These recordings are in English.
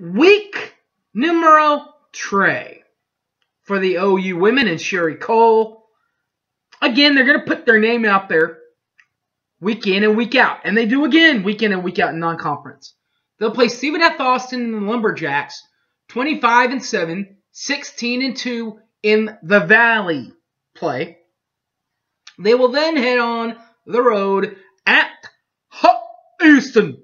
Week numero 3 for the OU women and Sherry Cole. Again, they're going to put their name out there week in and week out. And they do again week in and week out in non-conference. They'll play Stephen F. Austin and the Lumberjacks 25-7, 16-2 in the Valley play. They will then head on the road at Houston.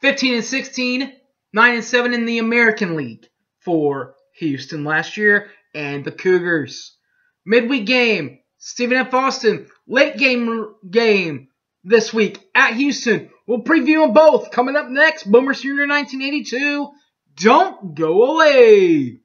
15-16, 9-7 in the American League for Houston last year and the Cougars. Midweek game, Stephen F. Austin. Late game this week at Houston. We'll preview them both coming up next. Boomer Sooner 1982. Don't go away.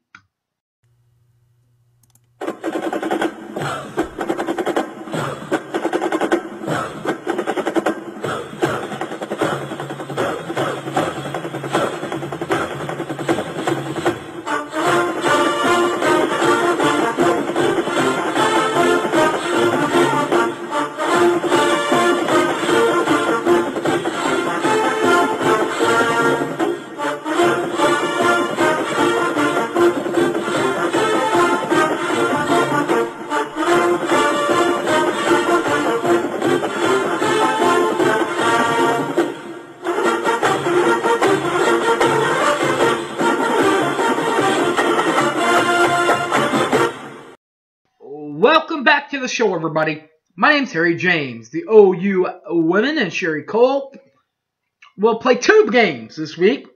Welcome back to the show, everybody. My name's Harry James. The OU women and Sherry Cole will play 2 games this week,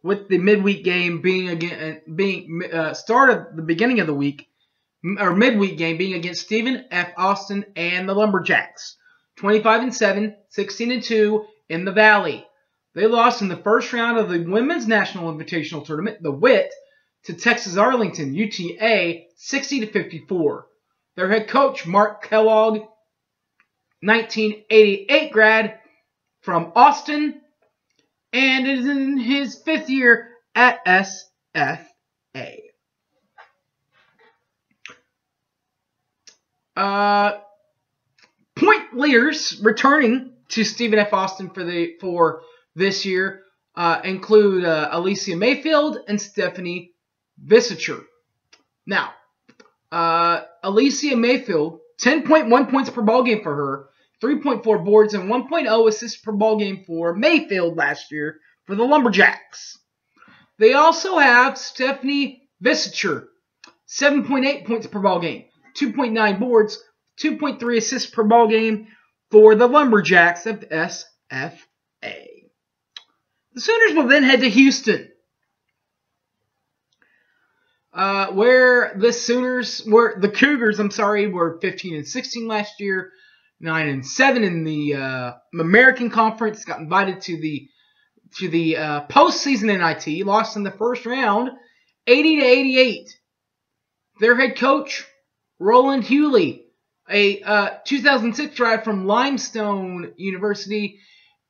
with the midweek game being start of the beginning of the week, or midweek game being against Stephen F. Austin and the Lumberjacks, 25-7, 16-2 in the Valley. They lost in the first round of the Women's National Invitational Tournament, the WIT, to Texas Arlington, UTA, 60-54. Their head coach, Mark Kellogg, 1988 grad from Austin, and is in his 5th year at SFA. Point leaders returning to Stephen F. Austin for this year include Alicia Mayfield and Stephanie Visicher. Now, Alicia Mayfield, 10.1 points per ball game for her, 3.4 boards, and 1.0 assists per ball game for Mayfield last year for the Lumberjacks. They also have Stephanie Visicher, 7.8 points per ball game, 2.9 boards, 2.3 assists per ball game for the Lumberjacks of SFA. The Sooners will then head to Houston, where the Cougars, were 15-16 last year, 9-7 in the American Conference. Got invited to the postseason NIT. Lost in the first round, 80-88. Their head coach, Roland Hewley, a 2006 grad from Limestone University,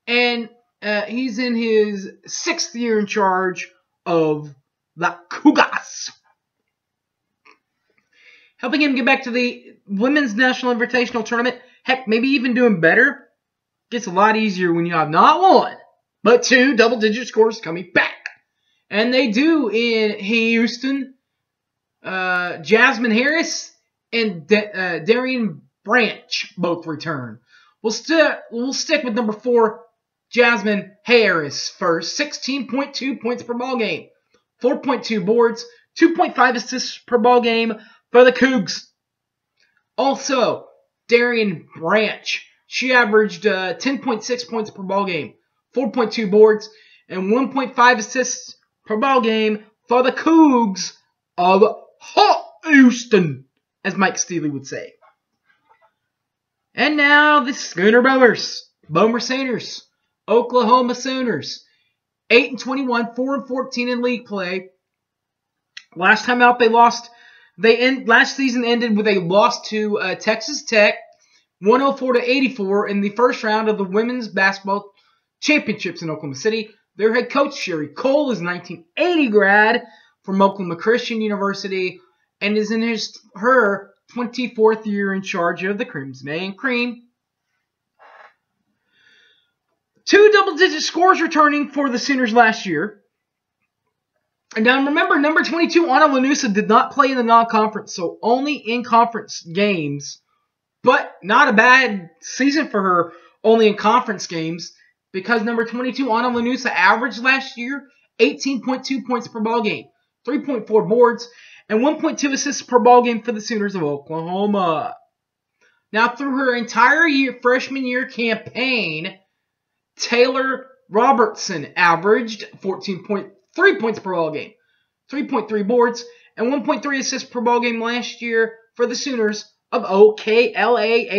and he's in his 6th year in charge of the Cougars. Helping him get back to the Women's National Invitational Tournament. Heck, maybe even doing better. Gets a lot easier when you have not 1, but 2 double-digit scores coming back. And they do in Houston. Jasmine Harris and Darian Branch both return. We'll stick with number 4, Jasmine Harris first. 16.2 points per ball game. 4.2 boards. 2.5 assists per ball game for the Cougs. Also, Darian Branch. She averaged 10.6 points per ball game, 4.2 boards, and 1.5 assists per ball game for the Cougs of Houston, as Mike Steele would say. And now the Schooner Boomers. Boomer Sooners. Oklahoma Sooners. 8-21, 4-14 in league play. Last time out, they lost. Last season ended with a loss to Texas Tech, 104-84 in the first round of the Women's Basketball Championships in Oklahoma City. Their head coach, Sherry Cole, is a 1980 grad from Oklahoma Christian University and is in her 24th year in charge of the Crimson and Cream. 2 double-digit scores returning for the Sooners last year. And now remember, number 22, Anna Lanusa, did not play in the non-conference, so only in conference games. But not a bad season for her, only in conference games, because number 22, Anna Lanusa, averaged last year 18.2 points per ball game, 3.4 boards, and 1.2 assists per ball game for the Sooners of Oklahoma. Now, through her entire freshman year campaign, Taylor Robertson averaged 14.3 points per ball game, 3.3 boards, and 1.3 assists per ball game last year for the Sooners of OKLAHOMA.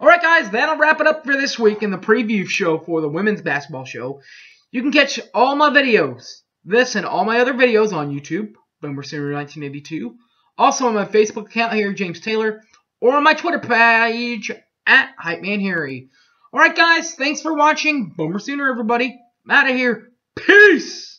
Alright guys, that'll wrap it up for this week in the preview show for the women's basketball show. You can catch all my videos, this and all my other videos on YouTube, Boomer Sooner 1982. Also on my Facebook account here, James Taylor, or on my Twitter page at HypeManHarry. Alright guys, thanks for watching. Boomer Sooner everybody. I'm out of here. Peace!